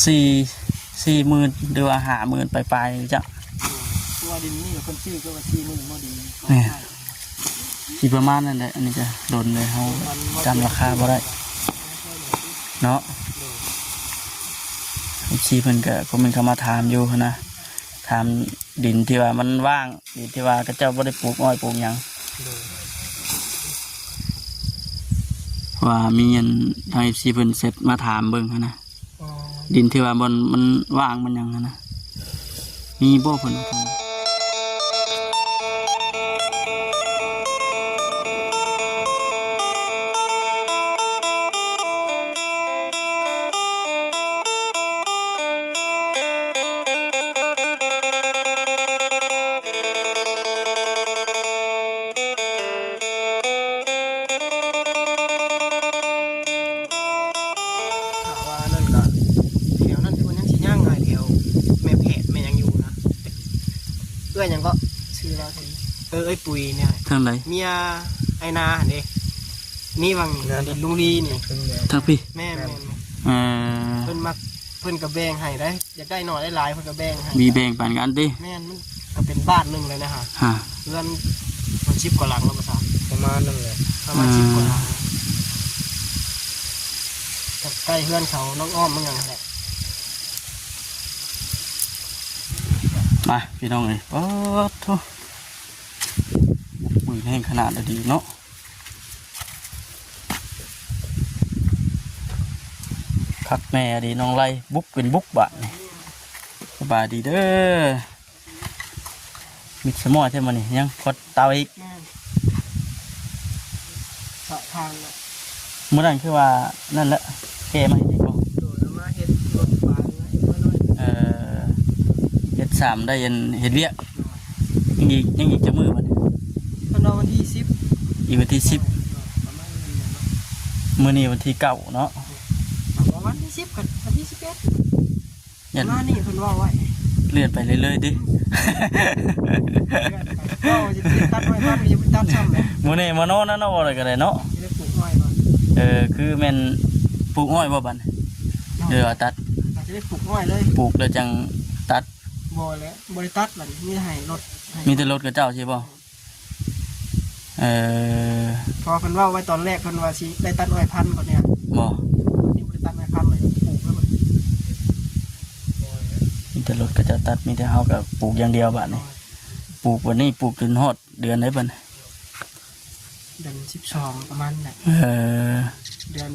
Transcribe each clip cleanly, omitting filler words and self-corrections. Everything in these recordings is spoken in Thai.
40,000หรือว่า50,000ปลายๆจ้ะตัวดินนี่คนชื่อก็ว่า40,000บ่ดีที่ประมาณนั้นแหละอันนี้จะโดนเลยเขาจำราคาบ่ได้เนาะชีเพิ่นก็มันเข้ามาถามอยู่นะถามดินที่ว่ามันว่างดินที่ว่าก็เจ้าบ่ได้ปลูกอ้อยปลูกหยังว่ามีอันทาง FC เพิ่นเสร็จมาถามเบิ่งนะดินที่ว่ามันว่างมันหยังนะมีบ่เพิ่นยังก็ชื่อเราไอ้ปุ๋ยเนี่ยทางไหนเมียไอ้นาเด็กนี่บางดินลุงลีนี่ทางพี่แม่เพิ่นมักเพิ่นกับแบงให้ได้อยากได้หน่อยได้หลายเพิ่นกับแบงให้มีแบ่งปันกันดิแม่มันก็เป็นบ้านนึงเลยนะฮะเพื่อนมัน10 กว่าหลังแล้วภาษาประมาณนั่นแหละประมาณ10 กว่าหลังใกล้เพื่อนเขาน้องอ้อมมันยังแหละมาพี่น้องเลยป๊อดทุมือแห้งขนาดดีเนาะคักแม่ดีน้องไล่บุกเป็นบุกบะนี่สบายดีเด้อมิดสมอใช่ไหมนี่ยังกดเตาอีกสะทางเมื่อนั้นคือว่านั่นแหละแกมาเห็นบ่3ได้ยันเห็นเวียยังอีกจะมือมันวันที่10อีกวันที่10มื้อนี้วันที่9เนาะวันที่10กับวันที่11มานี่เพิ่นว่าไว้เลื่อนไปเรื่อยๆดิก็จะตัดไว้บ้านมีจะตัดซ้ำเลยมื้อนี้มาโน่นเนาะอะไรก็ได้เนาะจะปลูกอ้อยบ่คือแม่นปลูกอ้อยบ่บัดตัดจะได้ปลูกอ้อยเลยปลูกแล้วจังตัดบ่แล้วบริตัดบัดมีให้รถมีแต่รถกับเจ้าใช่ป่ะพอเพิ่นว่าไว้ตอนแรกเพิ่นว่าสิได้ตัดอ้อยพันธุ์ก่อนเนี่ยบ่นี่บ่ได้ตัดอ้อยพันธุ์เลยปลูกแล้วมีแต่รถกับเจ้าตัดมีแต่เฮากับปลูกอย่างเดียวบัดนี้ปลูกวันนี้ปลูกจนฮอดเดือนไหนบัดเดือน12ประมาณนั้นเดือน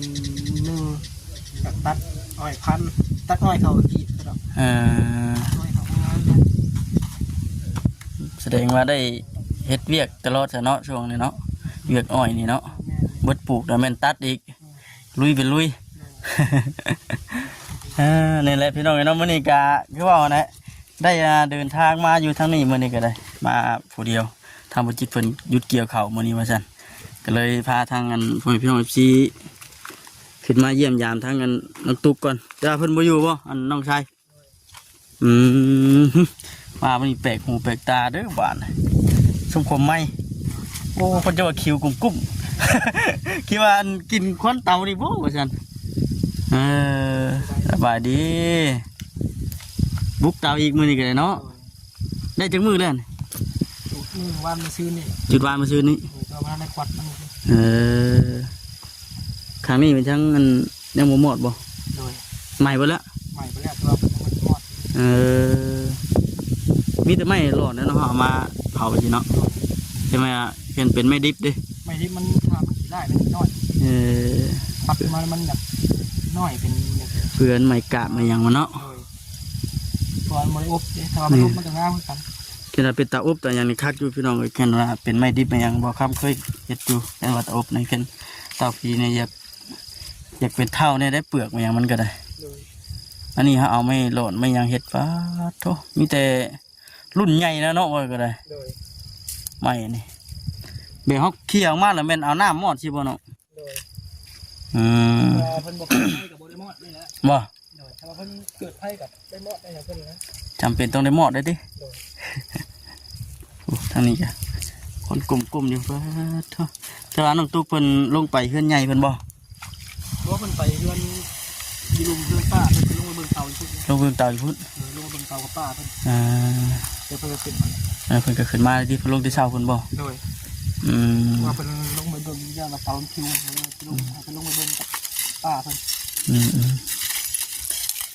1ก็ตัดอ้อยพันธุ์ตัดอ้อยเขากีดครับแสดงว่าได้เฮ็ดเวียกตลอดเนาะช่วงนี้เนาะเวียกอ้อยนี่เนาะเบิดปลูกแล้วแม่นตัดอีกลุยเป็นลุยนี่แหละพี่น้องเนาะมื้อนี้ก็คือว่านะได้เดินทางมาอยู่ทางนี้มื้อนี้ก็ได้มาผู้เดียวทางบ่จิตเพิ่นหยุดเกี่ยวข้าวมื้อนี้ว่าซั่นก็เลยพาทางกันพี่น้อง FC ขึ้นมาเยี่ยมยามทางกันน้องตุ๊กก่อนจะเพิ่นบ่อยู่บ่อันน้องชายมามันแปลกหูแปลกตาเด้อบ้านสมคมไหมโอ้คนจะว่าคิวกุ้มคิดว่ากินควันเตาดิบ่ว่าซั่นสบายดีบุกเตาอีกมื้อนี้ก็ได้เนาะได้จักมื้อแล้ววานมาซื้อนี่จุดวานมาซื้อนี่ประมาณในขวดมันครั้งนี้เป็นทั้งอันยังบ่หมดบ่ใหม่บ่แล้วใหม่ไปแล้วตัวมันหมดมีแต่ไม่หลอดนะเนาะเอามาเผาไปสิเนาะใช่ไหมอ่ะเป็นไม่ดิบดิไม่ดิบมันทำมันได้เป็นน้อยปัดมันแบบน้อยเป็นเพื่อนไม่กะไม่ยังมันเนาะตอนมันอบทำมันอบมันจะง่ายเหมือนกันแค่เป็นตาอบแต่ยังในคักอยู่พี่น้องแค่ว่าเป็นไม่ดิบไม่ยังบ่ค้ำเคยเห็ดอยู่แต่ว่าตาอบในแค่เตาฟีเนี่ยอยากเป็นเท่าเนี่ยได้เปลือกไม่ยังมันก็ได้อันนี้เอาไม่หลอดไม่ยังเห็ดฟ้าโธ่มีแต่รุ่นใหญ่นะเนาะว่าก็ได้ไม่นี่เบี้ยเขาเคี่ยวมากเลยเป็นเอาหน้ามอดชิบ่เนาะเพิ่นบอกให้กับโบเดมอดนี่แหละบ่ถ้าเพิ่นเกิดให้กับได้มอดได้อย่างเพิ่นนะจำเป็นต้องได้มอดได้ดิทางนี้จ้ะคนกลุ่มอยู่เพิ่นถ้าน้องตุ๊กเพิ่นลงไปเฮือนใหญ่เพิ่นบ่เพราะเพิ่นไปเฮือนยีลุมเฮือนป้าเพิ่นลงไปเบิ่งเตา พุ่น ลงเบิ่งเต่าอยู่พุ่น ลงบนเตากับป้าเพิ่น อ่า เดี๋ยวเพิ่นก็ขึ้น เพิ่นก็ขึ้นมาที่เพิ่นลงที่เช้าเพิ่นบ่ โดย อืม ว่าเพิ่นลงไปเบิ่งย่านเตาคิวลงเพิ่นลงไปเบิ่งกับป้าเพิ่น อืม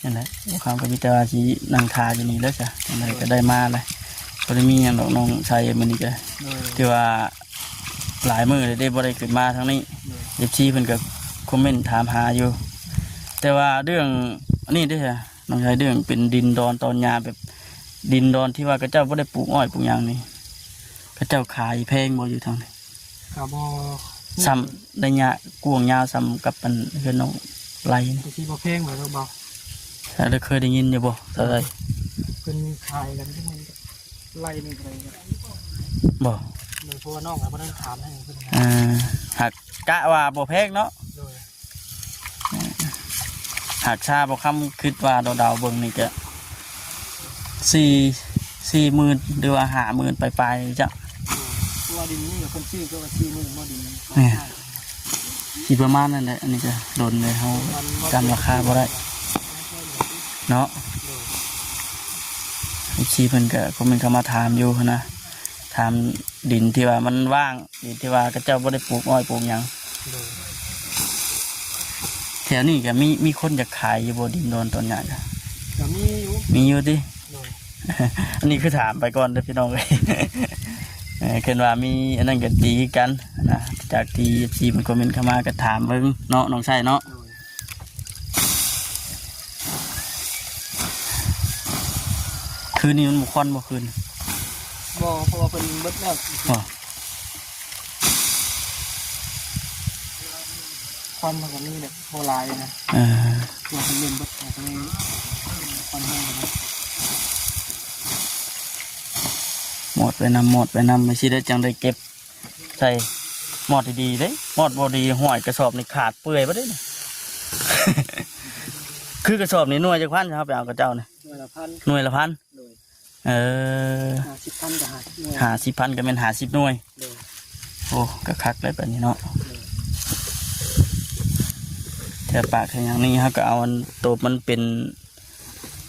นั่นแหละความก็มีแต่ว่าสินั่งทาอยู่นี่แล้วจ้ะจังไดก็ได้มาเลยบ่ได้มีหยังดอกน้องชายมื้อนี้ก็ โดย ที่ว่าหลายมื้อเลยได้บ่ได้ขึ้นมาทางนี้ FC เพิ่นก็คอมเมนต์ถามหาอยู่ แต่ว่าเรื่องอันนี้เด้อน้องชายเรื่องเป็นดินดอนตอนหญ้าแบบดินดอนที่ว่าเขาเจ้าบ่ได้ปลูกอ้อยปลูกหยังนี่เขาเจ้าขายแพงบ่อยู่ทางนี้ ก็บ่ ซ้ำได้หญ้ากวางยาวซ้ำกับมันเฮือนน้องไรนี่ ที่บ่แพงเหมือนเราเบา ถ้าได้เคยได้ยินอยู่บ่เท่าไหร่ เพิ่นขายกันที่มันไล่นี่อะไรกัน บ่ โดยเพราะว่าน้องบ่ได้ถามให้เพิ่น หากกะว่าบ่แพงเนาะ โดย หากชาบ่คำคิดว่าดาวๆเบิ่งนี่ก็40,000หรือว่า50,000ปลายๆจ้ะ ตัวดินนี่เพิ่นชื่อก็ว่า40,000บ่ดิน สิประมาณนั้นแหละอันนี้ก็โดนเลยเฮาจำราคาบ่ได้เนาะชีเพิ่นก็คอมเมนต์เข้ามาถามอยู่นะถามดินที่ว่ามันว่างดินที่ว่าเขาเจ้าบ่ได้ปลูกอ้อยปลูกหยังแถวนี้ก็มีคนอยากขายอยู่บ่ดินโดนตอนหยังก็ ก็มีอยู่ มีอยู่ติ โดย อันนี้คือถามไปก่อนเด้อพี่น้องเอ้ยเคิดว่ามีอันนั้นก็ดีกันนะจากที่ชีมันคอมเมนต์เข้ามาก็ถามเบิ่งเนาะน้องชายเนาะ โดย คืนนี้มันบ่ควันบ่คืน บ่เพราะว่าเพิ่นเบิดแล้ว บ่ ความมันก็มีแบบโบราณนะ เออ ตัวเพิ่นเล่นเบิดก็เลยความแห้งนะ หมดไปนำไม่ใช่ได้จังได้เก็บใส่หมอดดีๆเด้หมอดบ่ดีห้อยกระสอบนี่ขาดเปื่อยบ่ได้นี่ คือกระสอบนี่หน่วยจักพันครับไปเอากับเจ้านี่ หน่วยละพัน หน่วยละพัน โดย 50,000 50,000กับ50หน่วย 50,000ก็แม่น50หน่วย โดย โอ้ก็คักเลยแบบนี้เนาะแต่ปากแค่อย่างนี้ครับก็เอาอันตัวมันเป็น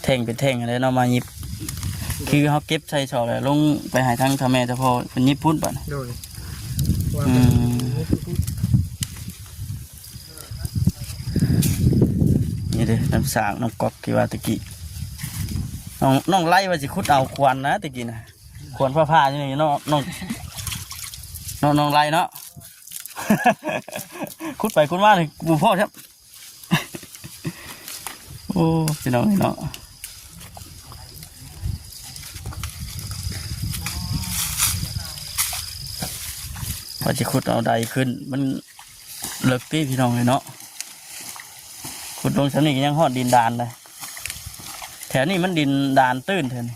แท่งอะไรเนาะมาหยิบคือเขาเก็บใส่ชอบแล้วลงไปหาทั้งทำแม่เจ้าพ่อเป็นหยิบพุ่นป่ะ โดยว่า อื เป็น มนี่เด้น้ำสางน้ำกอกที่ว่าตะกี้น้องไล่ว่าสิคุดเอาควันนะตะกี้นะควันผ้าๆอย่างนี้น้องไล่เนาะ คุดไปคุดมาเลยบูพ่อครับ โอ้พี่น้องเนาะพอจะขุดเอาใดขึ้นมันเลิกตีพี่น้องเลยเนาะขุดลงชั้นนี้ก็ยังหอดดินดานเลยแถวนี้มันดินดานตื้นเท่านี้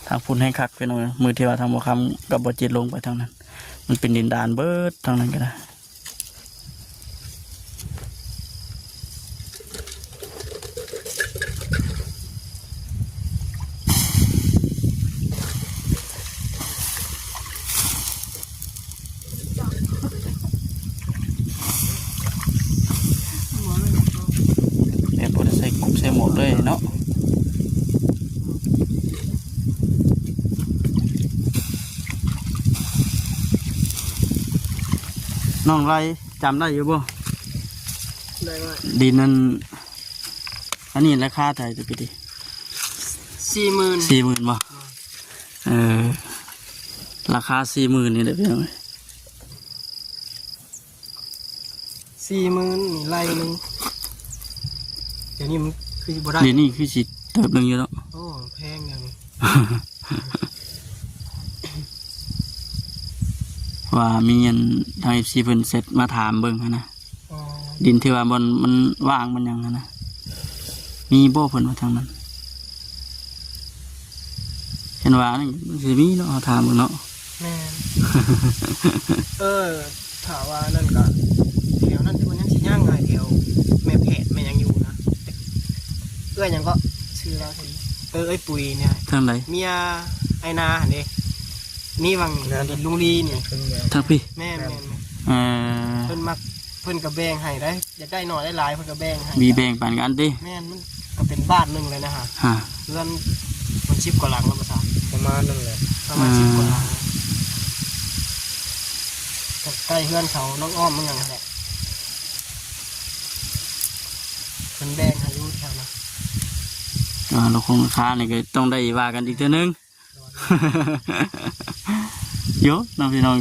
ทางพุ่นให้คักพี่น้องมือเทวาทางบ่คำกับบ่จิตลงไปทางนั้นมันเป็นดินดานเบิดทางนั้นก็ได้เดี๋ยวบ่ได้ใส่กุ๊บใส่หมดเลยเนาะน้องไรจำได้อยู่บ่ ได้ว่า ดินนั้นอันนี้ราคาเท่าไหร่ตะกี้ดิ 40,000 40,000บ่ราคา40,000นี่แหละพี่น้อง 40,000นี่ไล่นึงเดี๋ยวนี้มันคือบ่ได้ เดี๋ยวนี้คือสิเติบหนึงอยู่แล้ว โอ้แพงอย่างนี้ ว่ามีอันทาง FC เพิ่นเสร็จมาถามเบิ่งหั้นนะ อ๋อ ดินที่ว่ามันว่างมันหยังหั้นนะมีบ่เพิ่นว่าทางนั้นเห็นว่านี่มันสิมีเนาะเอาถามเบิ่งเนาะ แม่น ถามว่านั่นก็แถวนั้นที่มันยังสิย่างไงแถวแม่แพทย์แม่ยังอยู่นะยังก็ชื่อเราสิไอ้ปุ๋ยเนี่ย ทางไหน เมียไอ้นาหั่นเด้นี่วังดินลุงลีนี่ ทางพี่ แม่น เอ่อ เพิ่นมักเพิ่นก็แบ่งให้ได้อยากได้หน่อยได้หลายเพิ่นก็แบ่งให้ มีแบ่งปันกันติ แม่นมัน ก็เป็นบ้านหนึ่งเลยนะฮะ ฮะ เพื่อนมัน10 กว่าหลังแล้วภาษา ประมาณนั่นแหละ ประมาณ10 กว่าหลังใกล้เพื่อนเขาน้องอ้อมมันอย่างนั้นแหละเป็นแดงอายุแถวนะ เราคงค้านี่ก็ต้องได้ว่ากันอีกเทื่อนึง เยอะน้องพี่น้อง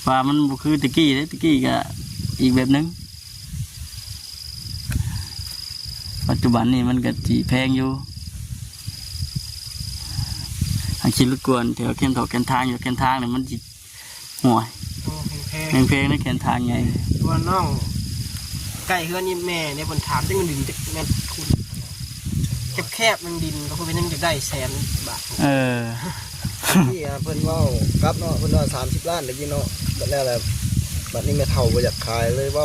ว่ามันบ่คือตะกี้เลยตะกี้ก็อีกแบบนึงปัจจุบันนี่มันก็สิแพงอยู่ทางคิดรถกวนแถวแคมทอกแคมทางอยู่แคมทางนี่มันสิห่วย โอ้แพง แพงๆในแคมทางไง ๆตัวน้องใกล้เพื่อนนี่แม่เนี่ยคนถามที่มันดินจะแม่คุณแคบๆมันดินก็คือเป็นยังจะได้100,000 บาท เออ ที่เพิ่นเว้ากับเนาะเพิ่นว่า30 ล้านตะกี้เนาะบัดแล้วแหละบัดนี้แม่เฒ่าบ่อยากขายเลยเว้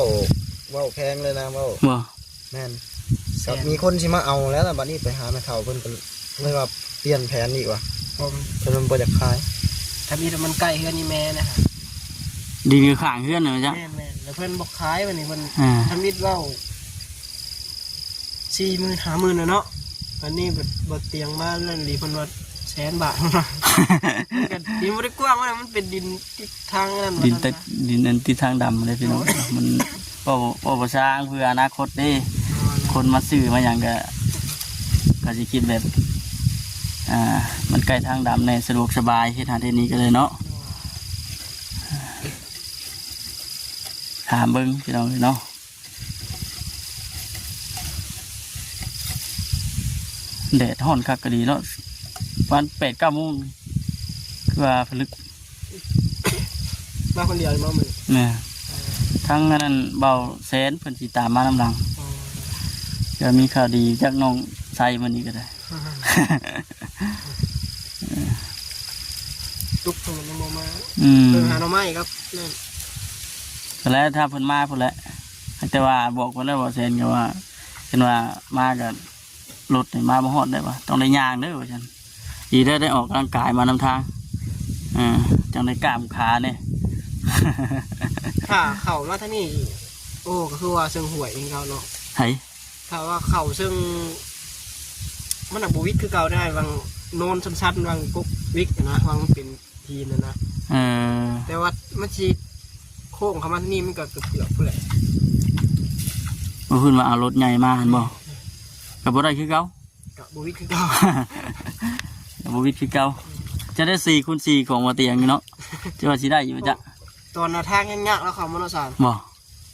าแพงเลยนะเว้า บ่ แม่นกับมีคนสิมาเอาแล้วล่ะบัดนี้ไปหาแม่เฒ่าเพิ่นก็เลยว่าเปลี่ยนแผนอีกว่ะ ผม เพิ่นบ่อยากขาย ถ้ามีแต่มันใกล้เพื่อนนี่แม่นะฮะ ดีคือข้างเฮือนน่ะจ้ะ แม่แล้วเพื่อนบอกขายวันนี้มัน อ่า ทำมิดเว่า40,000 50,000นะเนาะอันนี้บดเตียงมาเล่นรีเพันว่า100,000 บาทเนาะ ดินไม่ได้กว้างมันเป็นดินทิศทางนั่น ดินตะดินอันที่ทางดำเลยพี่น้องมันก็บ่สร้างเพื่ออนาคตเด้ คนมาซื้อมาอย่างก็จะคิดแบบ มันใกล้ทางดำในสะดวกสบายเฮ็ดหาที่นี้ก็เลยเนาะถามเบิ้งพี่น้องเนาะแดดฮ้อนคักก็ดีเนาะวัน8-9 โมงคือว่าผลึก มาคนเดียวมามือ เนี่ยทั้งนั้นเบาแสนเพิ่นสิตามมาน้ำหลังจะมีข่าวดีจากน้องไซมันนี้ก็ได้ ตุกตรงนั้นมา อืม เพิ่งหาหน่อไม้ครับนั่น แล้วถ้าเพิ่นมาพุ่นแหละแต่ว่าบอกเพิ่นแล้วบ่แซนก็ว่าเพิ่นว่ามากับรถนี่มาบ่ฮอดได้ป่ะต้องได้ย่างเด้อว่าซั่นอีได้ออกกำลังกายมานำทางจังได้กล้ามขาเนี่ย ถ้าเข่ามาท่านี่โอ้ก็คือว่าซึ่งหวยเองเขาเนาะ ไผ ถ้าว่าเข่าซึ่งมันหนักบวิกคือเก่าได้บางโนนสั้นๆบางกุ๊กวิกนะบางเป็นทีนนะ เออ แต่ว่ามันชีโค้งเขามาที่นี่มันก็เกือบเพื่อ บ่เพิ่นว่าเอารถใหญ่มาหั่นบ่ก็บ่ได้คือเก่า กับบวิกคือเก่า บ่วิดคือเก่าจะได้4x4ของมาเตียงอยู่เนาะจะว่าสิได้อยู่จ้ะ ตอนหน้าทางยังยากแล้วเขามาโนสาร บ่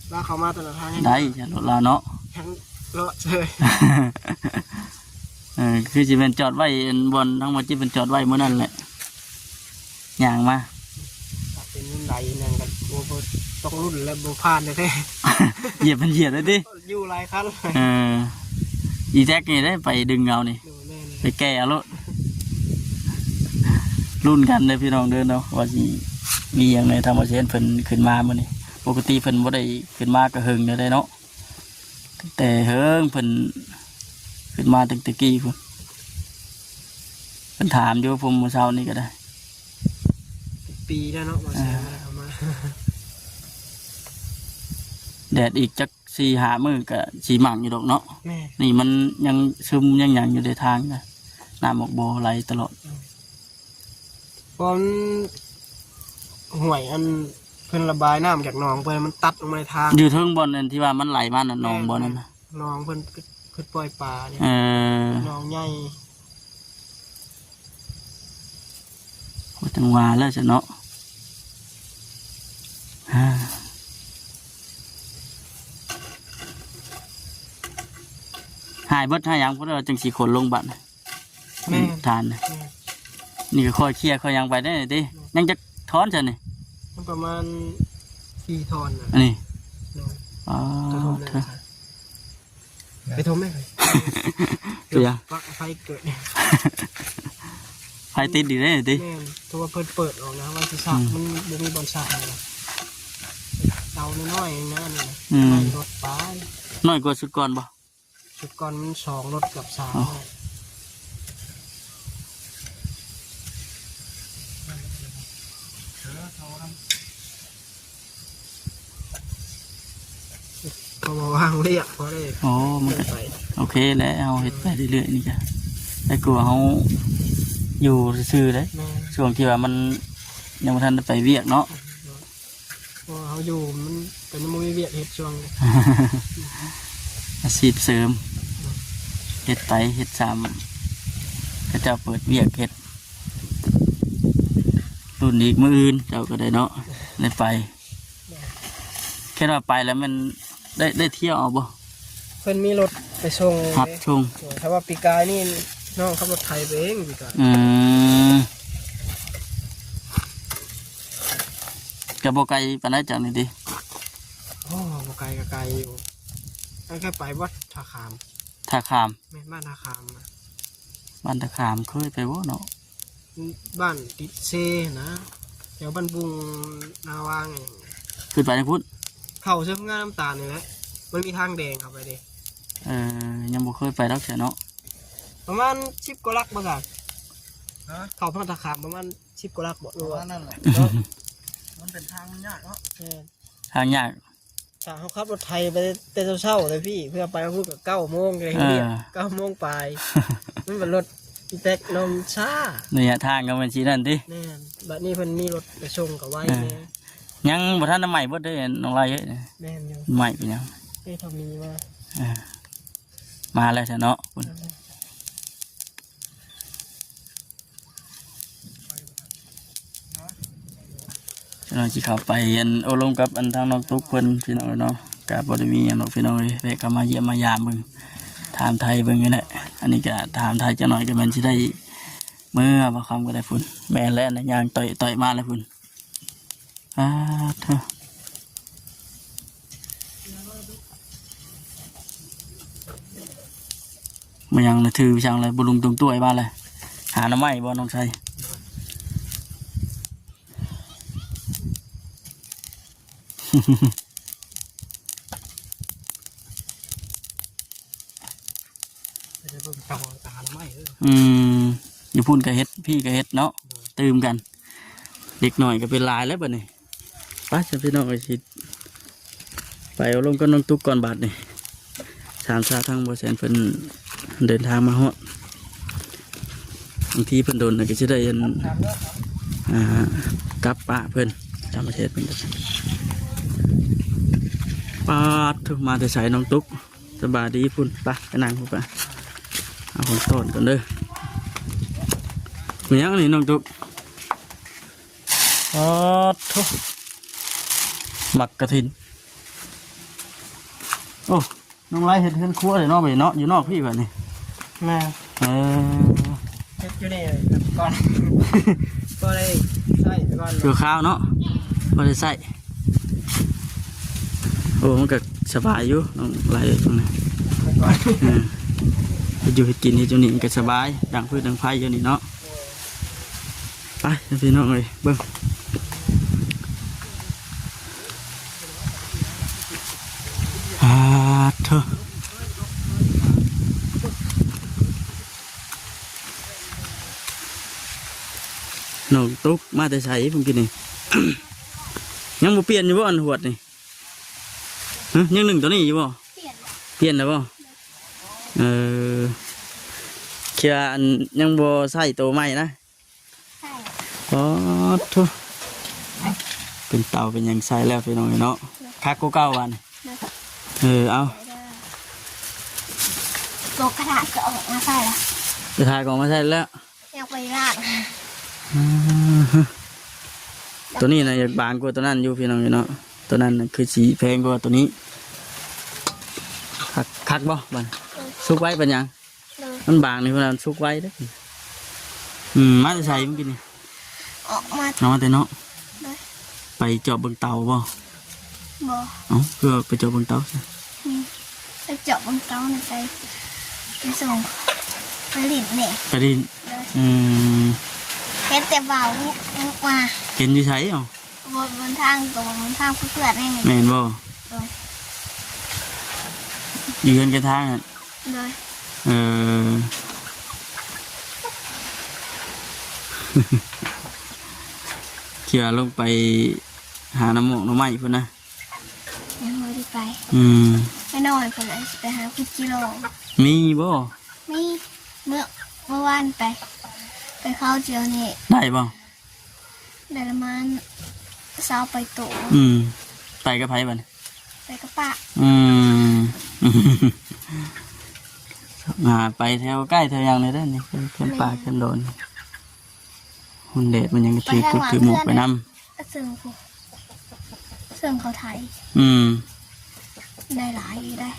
แล้วเขามาตอนหน้าทางยัง ได้จะรถลาเนาะ ทั้งเลาะเลย คือสิเป็นจอดไว้อันบนทั้งหมดที่เป็นจอดไว้เมื่อนั้นแหละอย่างมา เป็นรุ่นใดนั่นกันโบต้องรุ่นและโบพานเลยแท้ เหยียบมันเหยียบเลยดิ อยู่หลายคันเลย อีแท็กนี่ได้ไปดึงเงานี่ ดูแน่ ไปแก้เอารถรุ่นกันเลยพี่น้องเดินเนาะว่าสิมีอย่างในธรรมชาติเพิ่นขึ้นมาเมื่อนี้ปกติเพิ่นบ่ได้ขึ้นมาก็เฮิงได้เนาะแต่เฮิงเพิ่นขึ้นมาตั้งแต่กี้พุ่นเพิ่นถามอยู่ผมเมื่อเช้านี้ก็ได้ ปีแล้วเนาะมาแซงมาเอามา แดดอีกจัก4-5 มื้อก็สีหมั่งอยู่ดอกเนาะ แม่ นี่มันยังซึมยังหยังอยู่ในทางนะน้ำออกบ่อไหลตลอด เพราะห่วยอันเพิ่นระบายน้ำจากหนองเพิ่นมันตัดลงมาในทาง อยู่เทิงบอนนั่นที่ว่ามันไหลมาน่ะหนองบ่อนั่นน่ะ หนองเพิ่นคือปล่อยปลาเนี่ย เออ หนองใหญ่ โอ้จังหวะแล้วจ้ะเนาะอ่าหายเบิดหายหยังพุ่นเอาจังสิขนลงบัดน่ะ แม่ ทานน่ะ แม่ นี่ก็ค่อยเคลียร์ค่อยหยังไปได้ติยังจะถอนจ้ะนี่ มันประมาณ4 ทอนนะ อันนี้ เนาะ อ๋อ จะทมได้ เถอะ ไปทมไหม เดี๋ยว ปลั๊กไฟเกิดเนี่ย ไฟติดดีได้ติ แม่นตัวเพิ่นเปิดออกนะว่าสิสามันบ่มีบอลสาเลยเตาน้อยๆเองนะนี่นะไม่รถป้า น้อยกว่าสุดก่อนบ่ ชุดก่อนมัน2 รถกับ3เขามาว่างเรียกเพราะได้ อ๋อมันก็ ไป โอเคแล้วเอาเฮ็ดไปเรื่อยๆนี่จ้ะแต่กลัวเขาอยู่ซื่อๆเลย แม่ ช่วงที่ว่ามันยังบ่ทันได้ไปเวียกเนาะ พอเขาอยู่มันเป็นมือเวียดเฮ็ดช่วง อาชีพเสริมเฮ็ดไปเฮ็ดซ้ำก็เจ้าเปิดเวียกเฮ็ดรุ่นอีกมื้ออื่นเจ้าก็ได้เนาะได้ไปแค่ว่าไปแล้วมันได้เที่ยวเอาบ่ เพิ่นมีรถไปส่ง หับชง ถ้าว่าปีกายนี่น้องขับรถไทยไปเองปีกาย กระบอกไก่ปานใดจากนี่ดิ โอ้บ่ไกลก็ไกลอยู่ตั้งแค่ไปวัดท่าขาม ท่าขาม แม่นบ้านท่าขามอะ บ้านท่าขามเคยไปบ่เนาะ บ้านติดเซนะแถวบ้านบุงนาวางไง ขึ้นไปทางพุทธ เข้าเสื้อผ้าน้ำตาลนี่แหละมันมีทางแดงเข้าไปดิ ยังบ่เคยไปดอกเสียเนาะ ประมาณ10กว่าลักบ่กันเข้าพระท่าขามประมาณ10กว่าลักบ่รู้ว่า นั่นแหละมันเป็นทางมันยากเนาะ ทางยาก ถ้าเขาขับรถไทยไปแต่เช้าๆเลยพี่เพื่อไปพูดกับ9 โมงเลยเรีย9 โมงไปมันเป็นรถอีแท็กนมช้า ระยะทางก็มันสินั่นติ แน่นบัดนี้เพิ่นมีรถไปส่งกับไว้แน่ ยังบ่ทันได้ใหม่เบิดเด้น้องไรเอ้ย แม่นอยู่ ใหม่เป็นหยัง ได้ทำมีมา มาแล้วเสียเนาะคุณพี่น้องสิเข้าไปอันโอลมกับอันทางน้องตุ๊กเพิ่นพี่น้องเนาะก็บ่ได้มีหยังหรอกพี่น้องเอ้ยแวะเข้ามาเยี่ยมมายามเบิ่งถามไทยเบิ่งนี่แหละอันนี้ก็ถามไทยจักหน่อยก็มันสิได้เมื่อบ่คำก็ได้พุ่นแม่นแล้วนะย่างต่อยมาแล้วพุ่นเถอะมายังเลยถือช่างเลยบุลุงตรงตัวไอ้บ้านเลยหาหน้ำไม้บ่น้องชาย จะเบิ่งต่อตาไม่เออ อยู่พุ่นกับเฮ็ดพี่กับเฮ็ดเนาะตื่มกันเด็กหน่อยก็เป็นลายแล้วบัดนี้ไปจะพี่น้องไปสิไปเอาลงก็น้องตุ๊กก่อนบาดนี่สามชาทั้งบ่แสนเพิ่นเดินทางมาฮอดบางทีเพิ่นโดนน่ะก็สิได้เห็นกับป้าเพิ่นจำประเทศเพิ่นป้าทุกมาแต่ใส่น้องตุ๊กสบายดีพุ่นไปนั่งพุ่นไปเอาของต้นก่อนเด้อมียังนี่น้องตุ๊กทุกหมักกระถินโอ้น้องไล่เห็ดเห็นครัวเลยเนาะไปเนาะอยู่นอกพี่แบบนี้ แม่ เออ เฮ็ดอยู่นี่ก่อน ก็ได้ใช่ก่อน เกี่ยวข้าวเนาะไม่ได้ใส่โอ้มันก็สบายอยู่น้องไล่ตรงนี้เฮ็ดอยู่เฮ็ดกินเฮ็ดอยู่นี่มันก็สบายดังพืชดังไผ่อยู่นี่เนาะไปพี่น้องเลยเบิ่งเถอะน้องตุ๊กมาแต่ใส่ผมกินนี่ ยังบ่เปลี่ยนอยู่บ่อันหวดนี่ฮะยังหนึ่งตัวนี้อยู่บ่เปลี่ยนแล้วบ่เคียอันยังบ่ใส่ตัวใหม่นะอ๋อทุเป็นเต่าเป็นหยังใส่แล้วพี่น้องเนาะคักกูเก่าวันเอา โลกระดาษก็ออกมาใส่ละ จะถ่ายกล่องมาใส่แล้ว อยากไปราด ตัวนี้นะอยากบางกว่าตัวนั้นอยู่พี่น้องเนาะตัวนั้นน่ะคือสีแพงกว่าตัวนี้คักบ่บันซุกไว้เป็นหยัง เลย มันบางนี่เพราะนั้นซุกไว้เด้อมาจะใส่เมื่อกี้นี่ ออกมา น้องแต่เนาะ เลย ไปเจาะเบิ่งเตาบ่ บ่ เพื่อไปเจาะเบิ่งเตาใช่ ไปเจาะบนเต้าในใจไปส่งไปหลินเนี่ย ไปดินเฮ็ดแต่เบามา เห็นอยู่ใช้เอ้า บนทางตัวบนทางเพื่อนๆนี่ แม่นบ่ เลย อยู่กันกันทางอ่ะ เลย เขี่ยลงไปหาน้ำหมกน้ำไม้พุ่นนะ ยังไม่ได้ไป อืม ไม่นอนคนเลยไปหาพิจิโร่ มีบ่ มีเมื่อวานไปเข้าเจียวนี่ ได้บ่ ได้ประมาณ20ไปตัว ไปกับไผบัดนี้ ไปกระปะ อืม ไปแถวใกล้แถวยังเลยได้อนี่ขึ้นป่าขึ้นโดนหุ่นเดชมันยังถือกุดถือหมวกไปนำ ซึ่งผู้ซึ่งเขาไทย อืม ได้หลายอยู่ได้